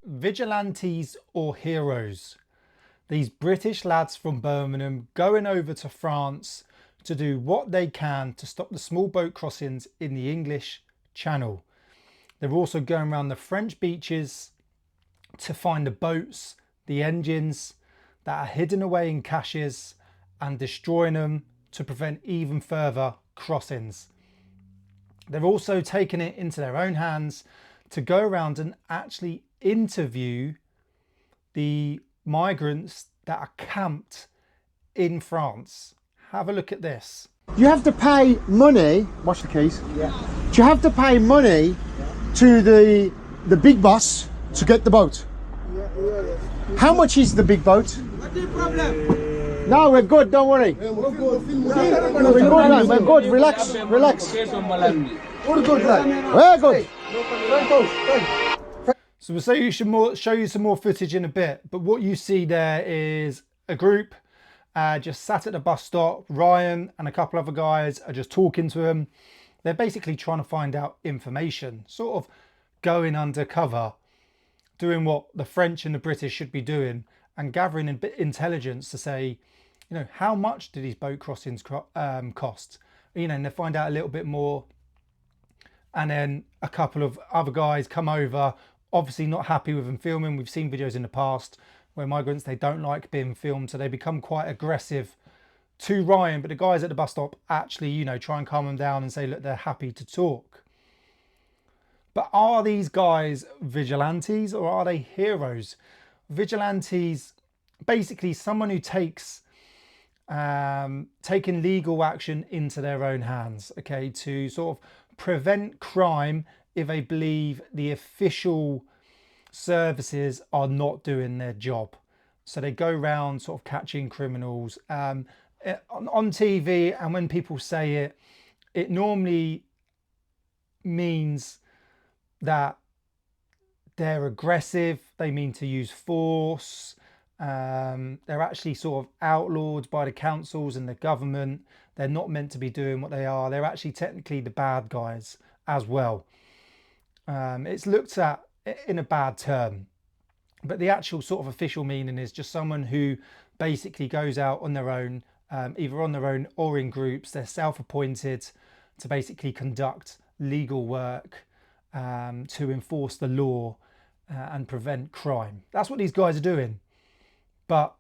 vigilantes or heroes? These British lads from Birmingham going over to France to do what they can to stop the small boat crossings in the English Channel. They're also going around the French beaches to find the boats, the engines that are hidden away in caches and destroying them to prevent even further crossings. They're also taking it into their own hands to go around and actually interview the migrants that are camped in France. Have a look at this. You have to pay money. Watch the keys. Yeah. Do you have to pay money to the big boss to get the boat? Yeah. How much is the big boat? What's the problem? No, we're good. Don't worry. We're good, man. We're good. Relax. Relax. We're good, man. We're good. So we'll show you some more footage in a bit, but what you see there is a group just sat at the bus stop. Ryan and a couple other guys are just talking to him. They're basically trying to find out information, sort of going undercover, doing what the French and the British should be doing, and gathering intelligence to say, you know, how much do these boat crossings cost? You know, and they find out a little bit more. And then a couple of other guys come over, obviously not happy with them filming. We've seen videos in the past where migrants, they don't like being filmed, so they become quite aggressive to Ryan, but the guys at the bus stop actually, you know, try and calm them down and say, look, they're happy to talk. But are these guys vigilantes or are they heroes? Vigilantes, basically someone who takes taking legal action into their own hands, okay, to sort of prevent crime if they believe the official services are not doing their job. So they go around sort of catching criminals on TV, and when people say it, it normally means that they're aggressive, they mean to use force, they're actually sort of outlawed by the councils and the government. They're not meant to be doing what they are. They're actually technically the bad guys as well. It's looked at in a bad term, but the actual sort of official meaning is just someone who basically goes out on their own, either on their own or in groups. They're self-appointed to basically conduct legal work, to enforce the law and prevent crime. That's what these guys are doing. But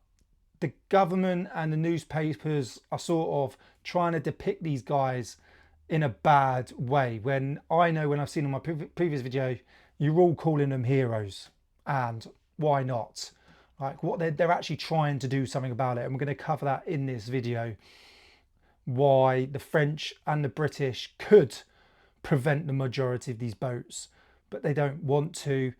the government and the newspapers are sort of trying to depict these guys in a bad way, when I know, when I've seen on my previous video, you're all calling them heroes, and why not? Like, what they're actually trying to do something about it, and we're going to cover that in this video, why the French and the British could prevent the majority of these boats, but they don't want to.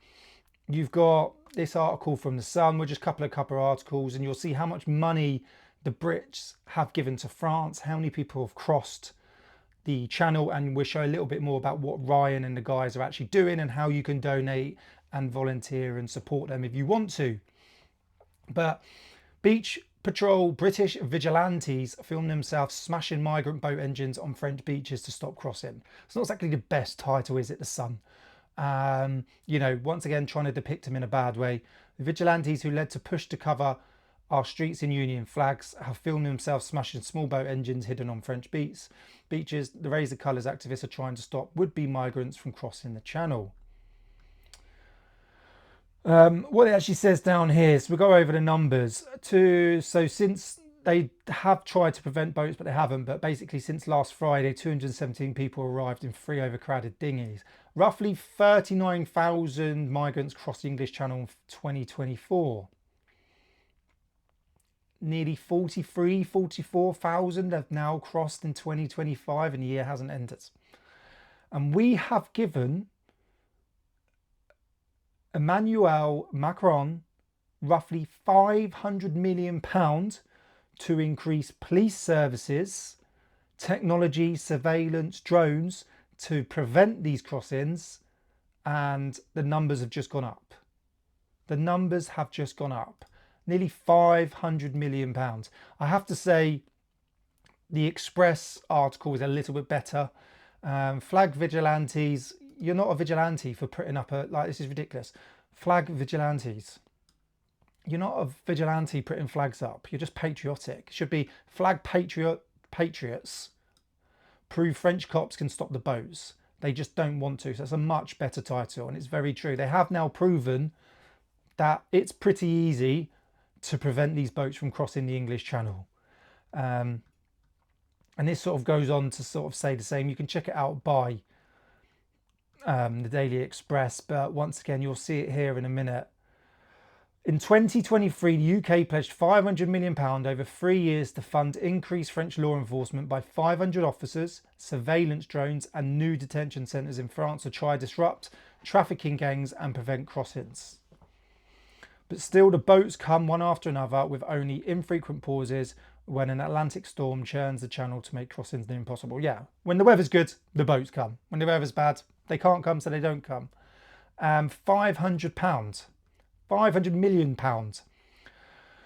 You've got this article from The Sun, which is a couple of articles, and you'll see how much money the Brits have given to France, how many people have crossed the channel, and we'll show a little bit more about what Ryan and the guys are actually doing and how you can donate and volunteer and support them if you want to. But Beach Patrol British vigilantes film themselves smashing migrant boat engines on French beaches to stop crossing. It's not exactly the best title, is it, The Sun? You know, once again, trying to depict them in a bad way. The vigilantes who led to push to cover our streets in Union flags have filmed themselves smashing small boat engines hidden on French beaches. The Raise the Colours activists are trying to stop would-be migrants from crossing the channel. What it actually says down here, so we'll go over the numbers. So since they have tried to prevent boats, but they haven't, but basically since last Friday, 217 people arrived in 3 overcrowded dinghies. Roughly 39,000 migrants crossed the English Channel in 2024. Nearly 44,000 have now crossed in 2025, and the year hasn't ended. And we have given Emmanuel Macron roughly £500 million to increase police services, technology, surveillance, drones to prevent these crossings, and the numbers have just gone up. The numbers have just gone up. Nearly £500 million. I have to say, the Express article is a little bit better. Flag vigilantes, you're not a vigilante for putting up a, like, this is ridiculous. Flag vigilantes. You're not a vigilante putting flags up. You're just patriotic. It should be flag patriots. Prove French cops can stop the boats. They just don't want to. So it's a much better title, and it's very true. They have now proven that it's pretty easy to prevent these boats from crossing the English Channel. And this sort of goes on to sort of say the same. You can check it out by the Daily Express, but once again, you'll see it here in a minute. In 2023, the UK pledged £500 million over 3 years to fund increased French law enforcement by 500 officers, surveillance drones and new detention centres in France to try disrupt trafficking gangs and prevent crossings. But still, the boats come one after another with only infrequent pauses when an Atlantic storm churns the channel to make crossings near impossible. Yeah, when the weather's good, the boats come. When the weather's bad, they can't come, so they don't come. £500. £500 million.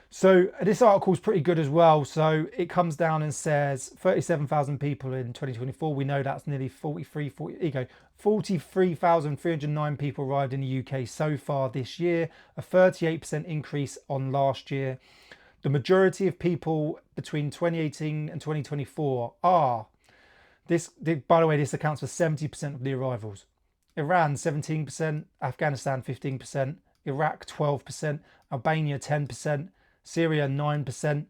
So this article is pretty good as well. So it comes down and says 37,000 people in 2024. We know that's nearly 43,309 people arrived in the UK so far this year, a 38% increase on last year. The majority of people between 2018 and 2024 are, by the way, this accounts for 70% of the arrivals. Iran 17%, Afghanistan 15%, Iraq 12%, Albania 10%, Syria 9%,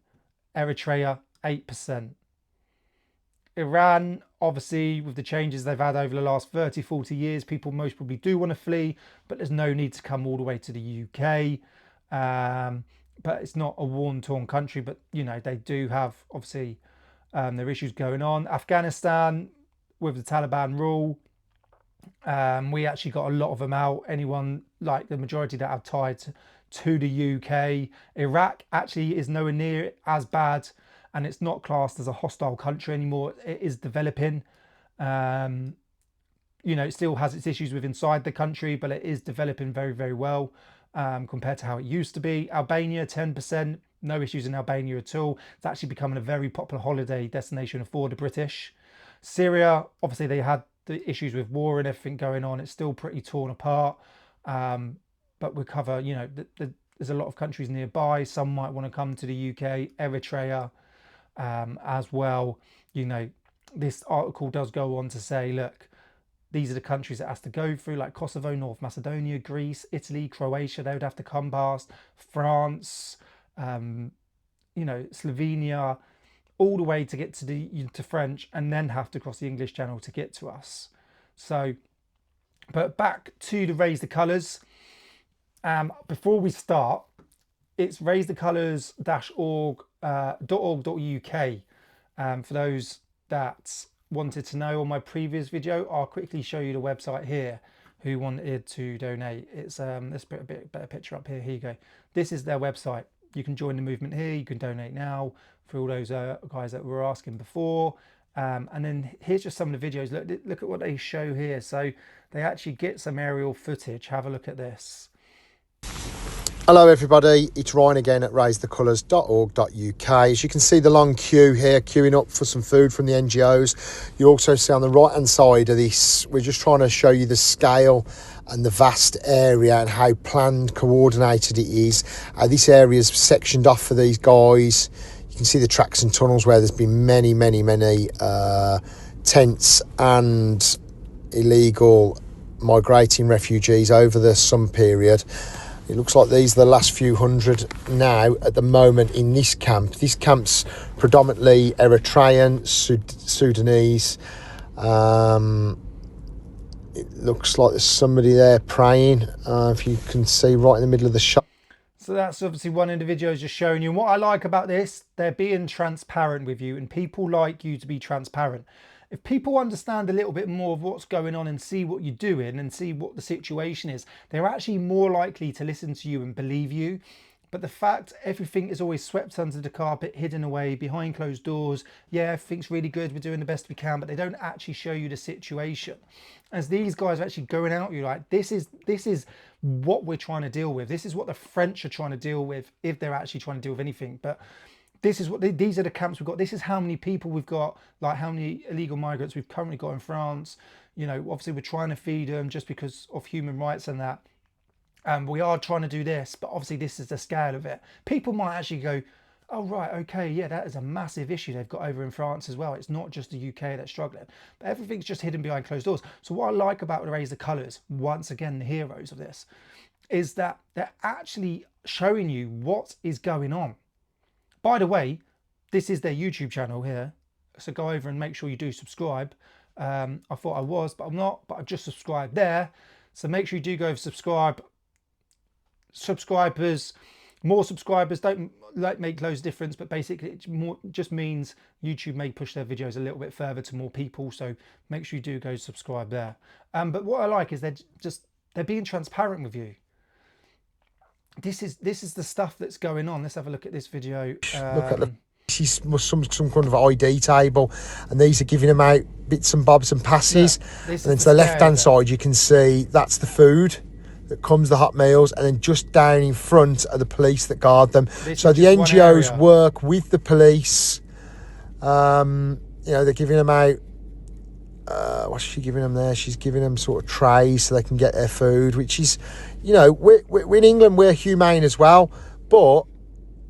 Eritrea 8%. Iran, obviously, with the changes they've had over the last 30, 40 years, people most probably do want to flee, but there's no need to come all the way to the UK. But it's not a war-torn country, but, you know, they do have, obviously, their issues going on. Afghanistan, with the Taliban rule, we actually got a lot of them out. Anyone, like the majority that have tied to the UK. Iraq actually is nowhere near as bad, and it's not classed as a hostile country anymore. It is developing. You know, it still has its issues with inside the country, but it is developing very, very well compared to how it used to be. Albania 10%, no issues in Albania at all. It's actually becoming a very popular holiday destination for the British. Syria, obviously they had the issues with war and everything going on. It's still pretty torn apart, but we cover, you know, there's a lot of countries nearby. Some might want to come to the UK, Eritrea as well. You know, this article does go on to say, look, these are the countries it has to go through, like Kosovo, North Macedonia, Greece, Italy, Croatia. They would have to come past France, you know, Slovenia, all the way to get to French, and then have to cross the English Channel to get to us. So, but back to the Raise the Colours. Before we start, it's raisethecolors-org.uk. For those that wanted to know on my previous video, I'll quickly show you the website here who wanted to donate. It's let's put a bit better picture up here. Here you go. This is their website. You can join the movement here. You can donate now for all those guys that were asking before. And then here's just some of the videos. Look at what they show here. So they actually get some aerial footage. Have a look at this. Hello everybody, it's Ryan again at raisethecolors.org.uk. As you can see the long queue here, queuing up for some food from the NGOs. You also see on the right hand side of this, we're just trying to show you the scale and the vast area and how planned, coordinated it is. This area is sectioned off for these guys. You can see the tracks and tunnels where there's been many tents and illegal migrating refugees over the summer period. It looks like these are the last few hundred now at the moment in this camp. This camp's predominantly Eritrean, Sudanese. It looks like there's somebody there praying, if you can see right in the middle of the shop. So that's obviously one of the videos just showing you. And what I like about this, they're being transparent with you, and people like you to be transparent. If people understand a little bit more of what's going on and see what you're doing and see what the situation is, they're actually more likely to listen to you and believe you. But the fact everything is always swept under the carpet, hidden away, behind closed doors, yeah, everything's really good, we're doing the best we can, but they don't actually show you the situation. As these guys are actually going out, you're like, this is what we're trying to deal with. This is what the French are trying to deal with, if they're actually trying to deal with anything. But this is what these are the camps we've got. This is how many people we've got, like how many illegal migrants we've currently got in France. You know, obviously we're trying to feed them just because of human rights and that. And we are trying to do this, but obviously this is the scale of it. People might actually go, oh, right, okay, yeah, that is a massive issue they've got over in France as well. It's not just the UK that's struggling, but everything's just hidden behind closed doors. So what I like about Raise the Colours, once again, the heroes of this, is that they're actually showing you what is going on. By the way, this is their YouTube channel here, so go over and make sure you do subscribe. I thought I was, but I'm not, but I've just subscribed there. So make sure you do go over subscribe. Subscribers, more subscribers don't like make loads of difference, but basically it more just means YouTube may push their videos a little bit further to more people. So make sure you do go subscribe there. But what I like is they're being transparent with you. This is the stuff that's going on. Let's have a look at this video. Look at this is some kind of ID table, and these are giving them out bits and bobs and passes. And then to the left hand side you can see that's the food that comes, the hot meals, and then just down in front are the police that guard them. So the NGOs work with the police. You know, they're giving them out, what's she giving them there? She's giving them sort of trays so they can get their food, which is, you know, we're in England, we're humane as well, but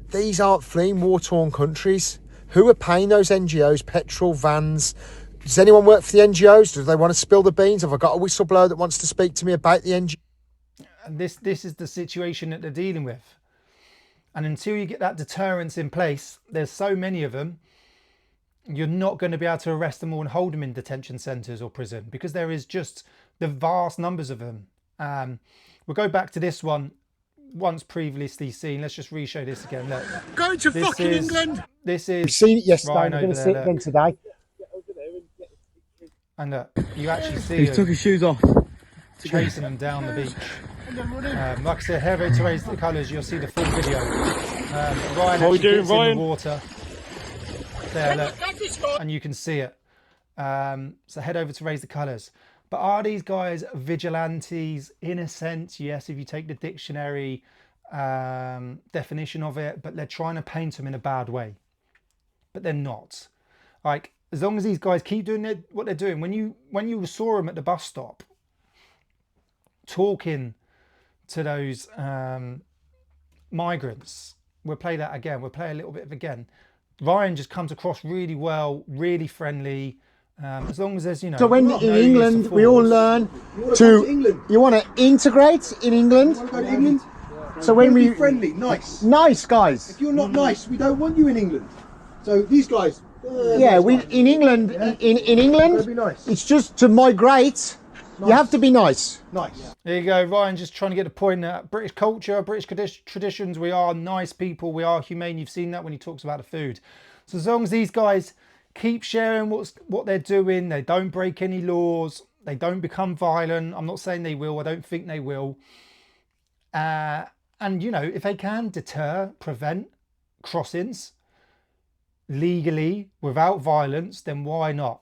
these aren't fleeing war-torn countries. Who are paying those NGOs petrol, vans? Does anyone work for the NGOs? Do they want to spill the beans? Have I got a whistleblower that wants to speak to me about the NGOs? And this is the situation that they're dealing with. And until you get that deterrence in place, there's so many of them, you're not going to be able to arrest them all and hold them in detention centres or prison, because there is just the vast numbers of them. We'll go back to this one, once previously seen. Let's just re-show this again. Look, Go to fucking England. This is We've seen it yesterday. Ryan We're going over to see it there, again look. today. And look, you actually see He them took his shoes off. chasing them down the beach. Like I said, heavy to raise the colours, you'll see the full video. Ryan actually gets in the water. There, look, and you can see it. So head over to Raise the Colours. But are these guys vigilantes? In a sense, yes, if you take the dictionary definition of it, but they're trying to paint them in a bad way. But they're not. Like, as long as these guys keep doing what they're doing, when you saw them at the bus stop talking to those migrants, we'll play that again. We'll play a little bit of again. Ryan just comes across really well, really friendly. As long as there's, you know. So when in England, we all learn you want to integrate in England. Want to go to England? So when we friendly, nice. Nice guys. If you're not nice, we don't want you in England. So these guys. Yeah, we in England. In England, Gotta be nice. it's just to migrate. You have to be nice. Nice. There you go, Ryan, just trying to get the point that British culture, British traditions, we are nice people, we are humane. You've seen that when he talks about the food. So as long as these guys keep sharing what they're doing, they don't break any laws, they don't become violent. I'm not saying they will, I don't think they will. And, you know, if they can deter, prevent crossings legally without violence, then why not?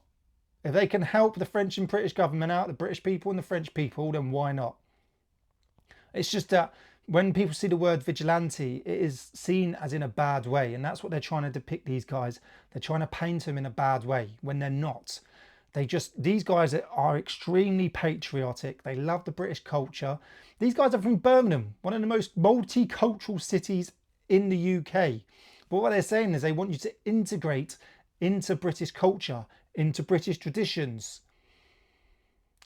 If they can help the French and British government out, the British people and the French people, then why not? It's just that when people see the word vigilante, it is seen as in a bad way. And that's what they're trying to depict these guys. They're trying to paint them in a bad way when they're not. These guys are extremely patriotic. They love the British culture. These guys are from Birmingham, one of the most multicultural cities in the UK. But what they're saying is they want you to integrate into British culture, into British traditions.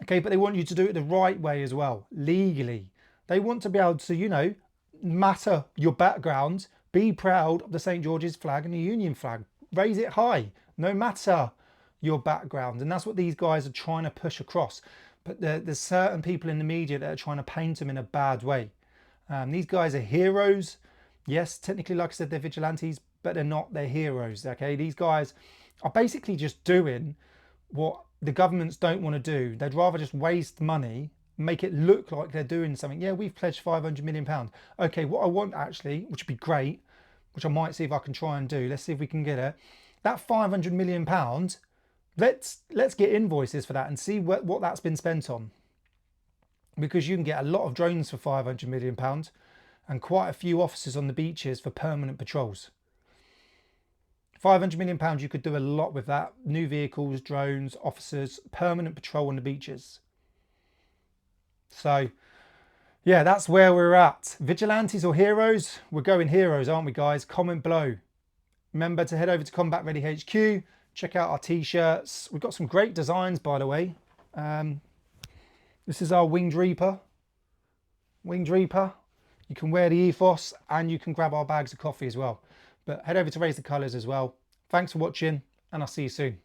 Okay, but they want you to do it the right way as well, legally. They want to be able to, you know, matter your background, be proud of the St. George's flag and the Union flag. Raise it high, no matter your background. And that's what these guys are trying to push across. But there's certain people in the media that are trying to paint them in a bad way. These guys are heroes. Yes, technically, like I said, they're vigilantes, but they're not. They're heroes, okay? These guys are basically just doing what the governments don't want to do. They'd rather just waste money, make it look like they're doing something. Yeah, we've pledged £500 million. Okay, what I want actually, which would be great, which I might see if I can try and do. Let's see if we can get it. That £500 million, let's get invoices for that and see what that's been spent on. Because you can get a lot of drones for £500 million and quite a few officers on the beaches for permanent patrols. £500 million, you could do a lot with that. New vehicles, drones, officers, permanent patrol on the beaches. So yeah, that's where we're at. Vigilantes or heroes? We're going heroes, aren't we, guys? Comment below. Remember to head over to Combat Ready HQ. Check out our t-shirts. We've got some great designs, by the way. This is our Winged Reaper. Winged Reaper. You can wear the ethos and you can grab our bags of coffee as well. But head over to Raise the Colours as well. Thanks for watching and I'll see you soon.